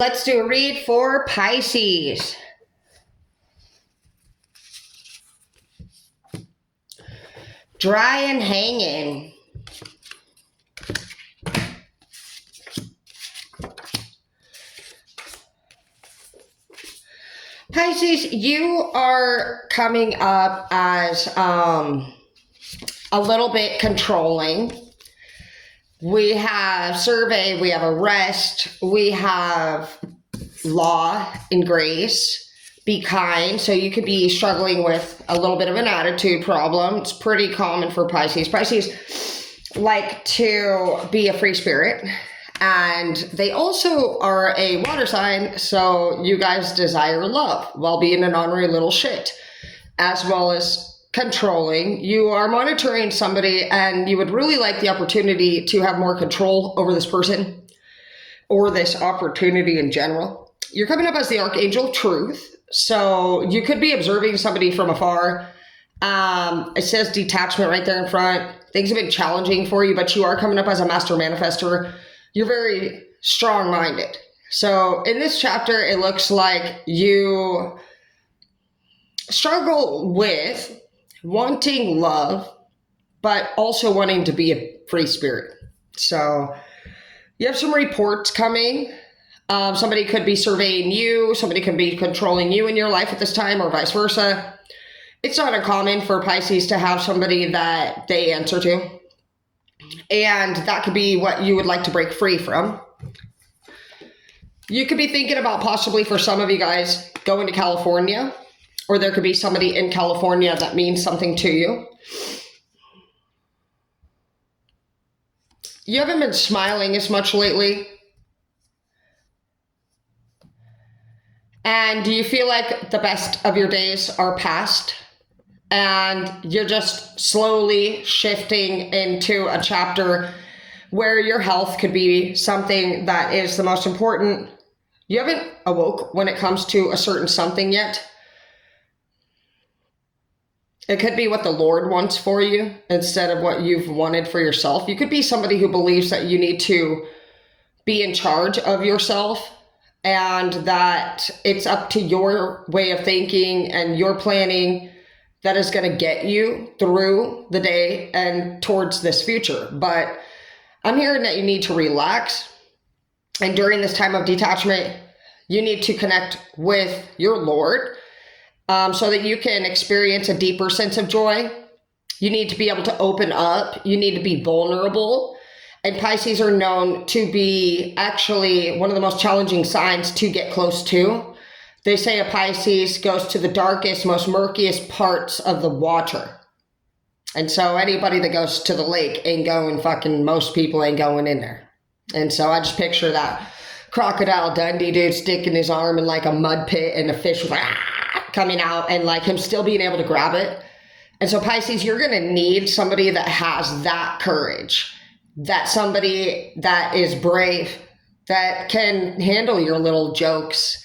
Let's do a read for Pisces. Dry and hanging. Pisces, you are coming up as a little bit controlling. We have survey, we have arrest, we have law and grace. Be kind. So you could be struggling with a little bit of an attitude problem. It's pretty common for Pisces. Pisces like to be a free spirit, and they also are a water sign. So you guys desire love while being an ornery little shit, as well as controlling. You are monitoring somebody and you would really like the opportunity to have more control over this person or this opportunity in general. You're coming up as the Archangel of Truth. So you could be observing somebody from afar. It says detachment right there in front. Things have been challenging for you, but you are coming up as a master manifester. You're very strong-minded. So in this chapter, it looks like you struggle with wanting love, but also wanting to be a free spirit. So you have some reports coming. Somebody could be surveying you. Somebody could be controlling you in your life at this time, or vice versa. It's not uncommon for Pisces to have somebody that they answer to. And that could be what you would like to break free from. You could be thinking about possibly, for some of you guys, going to California. Or there could be somebody in California that means something to you. You haven't been smiling as much lately. And do you feel like the best of your days are past? And you're just slowly shifting into a chapter where your health could be something that is the most important. You haven't awoke when it comes to a certain something yet. It could be what the Lord wants for you instead of what you've wanted for yourself. You could be somebody who believes that you need to be in charge of yourself and that it's up to your way of thinking and your planning that is going to get you through the day and towards this future. But I'm hearing that you need to relax. And during this time of detachment, you need to connect with your Lord. So that you can experience a deeper sense of joy. You need to be able to open up. You need to be vulnerable. And Pisces are known to be actually one of the most challenging signs to get close to. They say a Pisces goes to the darkest, most murkiest parts of the water. And so anybody that goes to the lake ain't going, most people ain't going in there. And so I just picture that Crocodile Dundee dude sticking his arm in like a mud pit and the fish was like, coming out and like him still being able to grab it. And so Pisces, you're going to need somebody that has that courage, that somebody that is brave, that can handle your little jokes,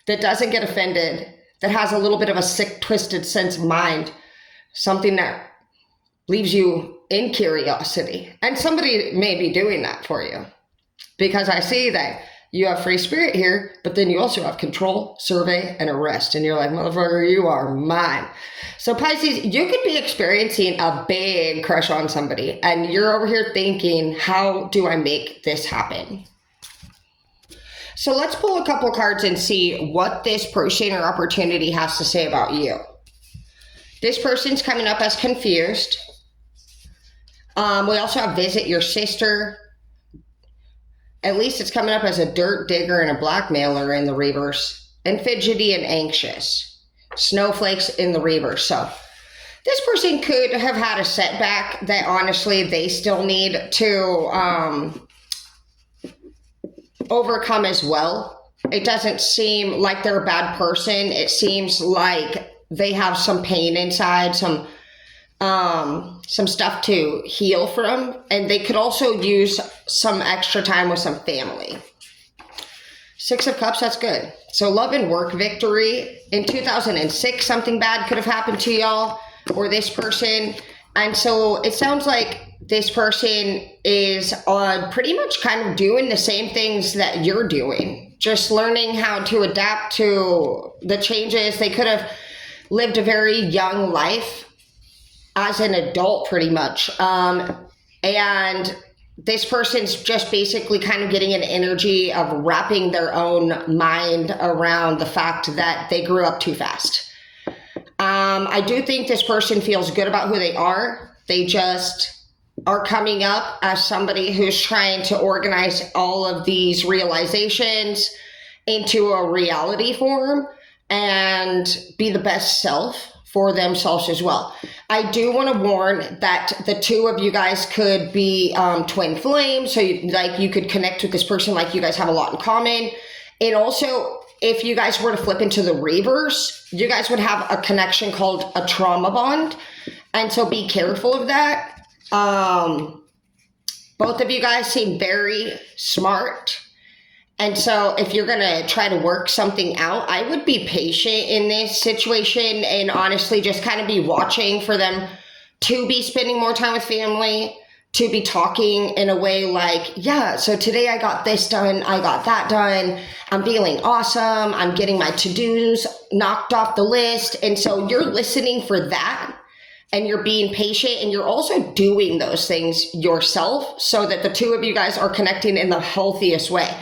that doesn't get offended, that has a little bit of a sick, twisted sense of mind, something that leaves you in curiosity. And somebody may be doing that for you, because I see that you have free spirit here, but then you also have control, survey, and arrest. And you're like, motherfucker, you are mine. So Pisces, you could be experiencing a big crush on somebody. And you're over here thinking, how do I make this happen? So let's pull a couple cards and see what this person or opportunity has to say about you. This person's coming up as confused. We also have visit your sister. At least it's coming up as a dirt digger and a blackmailer in the reverse. And fidgety and anxious. Snowflakes in the reverse. So this person could have had a setback that honestly they still need to overcome as well. It doesn't seem like they're a bad person. It seems like they have some pain inside, some stuff to heal from, and they could also use some extra time with some family. 6 of Cups, that's good. So love and work victory. In 2006, something bad could have happened to y'all or this person. And so it sounds like this person is pretty much kind of doing the same things that you're doing. just learning how to adapt to the changes. They could have lived a very young life as an adult, pretty much. And this person's just basically kind of getting an energy of wrapping their own mind around the fact that they grew up too fast. I do think this person feels good about who they are. They just are coming up as somebody who's trying to organize all of these realizations into a reality form and be the best self for themselves as well. I do want to warn that the two of you guys could be twin flames. So you could connect with this person, like you guys have a lot in common. And also, if you guys were to flip into the reverse, you guys would have a connection called a trauma bond. And so be careful of that. Both of you guys seem very smart. And so if you're going to try to work something out, I would be patient in this situation and honestly just kind of be watching for them to be spending more time with family, to be talking in a way like, yeah, so today I got this done, I got that done, I'm feeling awesome, I'm getting my to-dos knocked off the list. And so you're listening for that and you're being patient and you're also doing those things yourself so that the two of you guys are connecting in the healthiest way.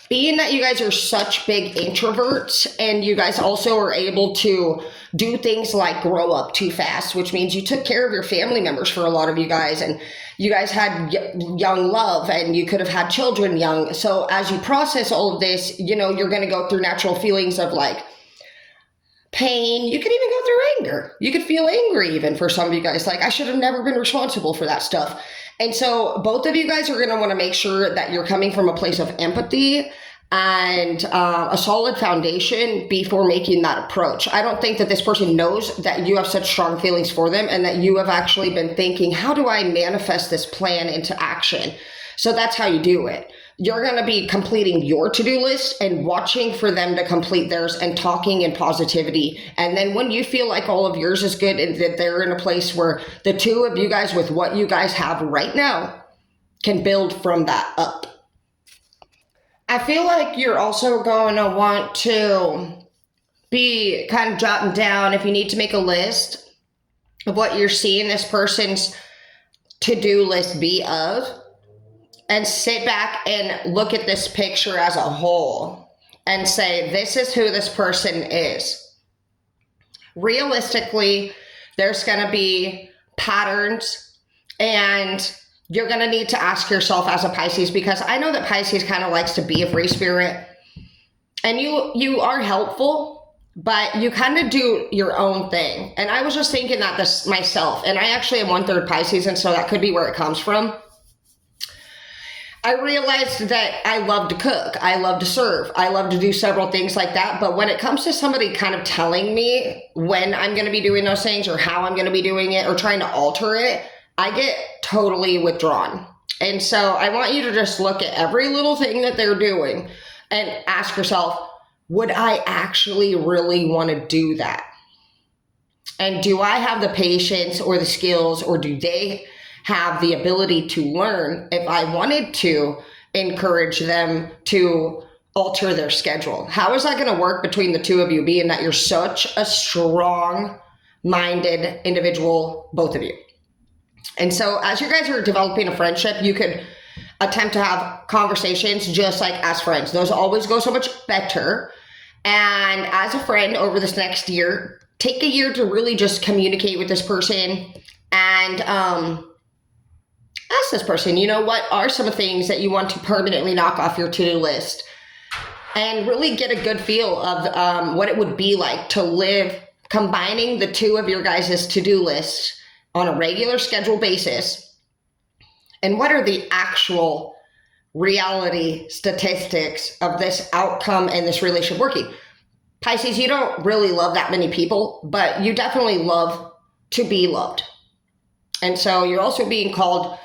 Being that you guys are such big introverts and you guys also are able to do things like grow up too fast, which means you took care of your family members for a lot of you guys and you guys had young love and you could have had children young. So as you process all of this, you know, you're going to go through natural feelings of like pain. You could even go through anger. You could feel angry even for some of you guys. Like, I should have never been responsible for that stuff. And so both of you guys are going to want to make sure that you're coming from a place of empathy and a solid foundation before making that approach. I don't think that this person knows that you have such strong feelings for them and that you have actually been thinking, how do I manifest this plan into action? So that's how you do it. You're going to be completing your to-do list and watching for them to complete theirs and talking in positivity. And then when you feel like all of yours is good and that they're in a place where the two of you guys with what you guys have right now can build from that up. I feel like you're also going to want to be kind of jotting down, if you need to make a list of what you're seeing this person's to-do list be of, and sit back and look at this picture as a whole and say, this is who this person is. Realistically, there's going to be patterns and you're going to need to ask yourself as a Pisces, because I know that Pisces kind of likes to be a free spirit and you are helpful, but you kind of do your own thing. And I was just thinking that this myself, and I actually am 1/3 Pisces. And so that could be where it comes from. I realized that I love to cook. I love to serve. I love to do several things like that. But when it comes to somebody kind of telling me when I'm going to be doing those things or how I'm going to be doing it or trying to alter it, I get totally withdrawn. And so I want you to just look at every little thing that they're doing and ask yourself, would I actually really want to do that? And do I have the patience or the skills, or do they have the ability to learn if I wanted to encourage them to alter their schedule? How is that going to work between the two of you, being that you're such a strong-minded individual, both of you? And so as you guys are developing a friendship, you could attempt to have conversations just like as friends. Those always go so much better. And as a friend over this next year, take a year to really just communicate with this person and ask this person, you know, what are some things that you want to permanently knock off your to-do list? And really get a good feel of what it would be like to live combining the two of your guys' to-do lists on a regular schedule basis. And what are the actual reality statistics of this outcome and this relationship working? Pisces, you don't really love that many people, but you definitely love to be loved. And so you're also being called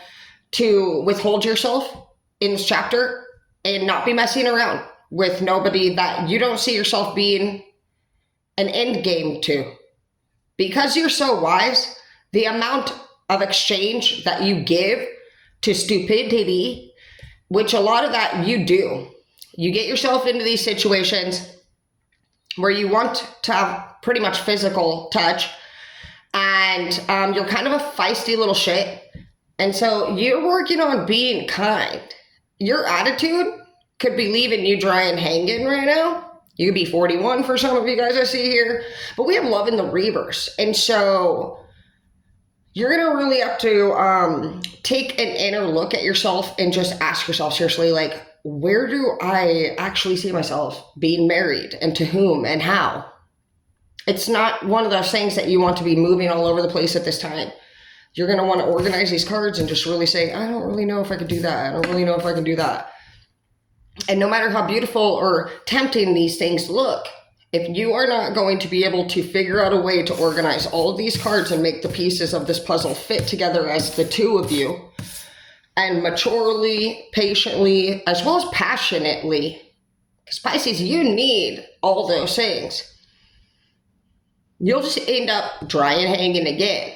to withhold yourself in this chapter and not be messing around with nobody that you don't see yourself being an end game to. Because you're so wise, the amount of exchange that you give to stupidity, which a lot of that you do, You get yourself into these situations where you want to have pretty much physical touch, and you're kind of a feisty little shit. And so you're working on being kind. Your attitude could be leaving you dry and hanging right now. You could be 41 for some of you guys I see here, but we have love in the reverse. And so you're going to really have to take an inner look at yourself and just ask yourself seriously, like, where do I actually see myself being married, and to whom and how? It's not one of those things that you want to be moving all over the place at this time. You're going to want to organize these cards and just really say, I don't really know if I could do that. I don't really know if I can do that. And no matter how beautiful or tempting these things look, if you are not going to be able to figure out a way to organize all of these cards and make the pieces of this puzzle fit together as the two of you, and maturely, patiently, as well as passionately, because Pisces, you need all those things, you'll just end up dry and hanging again.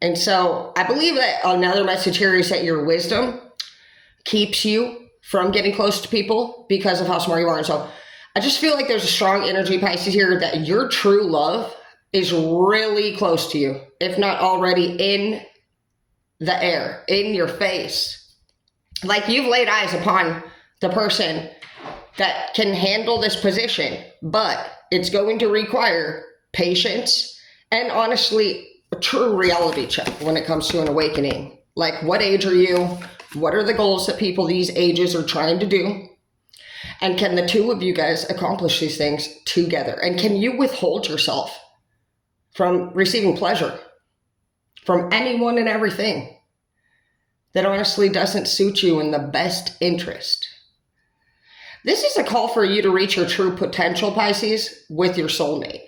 And so I believe that another message here is that your wisdom keeps you from getting close to people because of how smart you are. And so I just feel like there's a strong energy, Pisces, here, that your true love is really close to you, if not already in the air, in your face. Like you've laid eyes upon the person that can handle this position, but it's going to require patience and honestly a true reality check when it comes to an awakening. Like, what age are you? What are the goals that people these ages are trying to do? And can the two of you guys accomplish these things together? And can you withhold yourself from receiving pleasure from anyone and everything that honestly doesn't suit you in the best interest? This is a call for you to reach your true potential, Pisces, with your soulmate.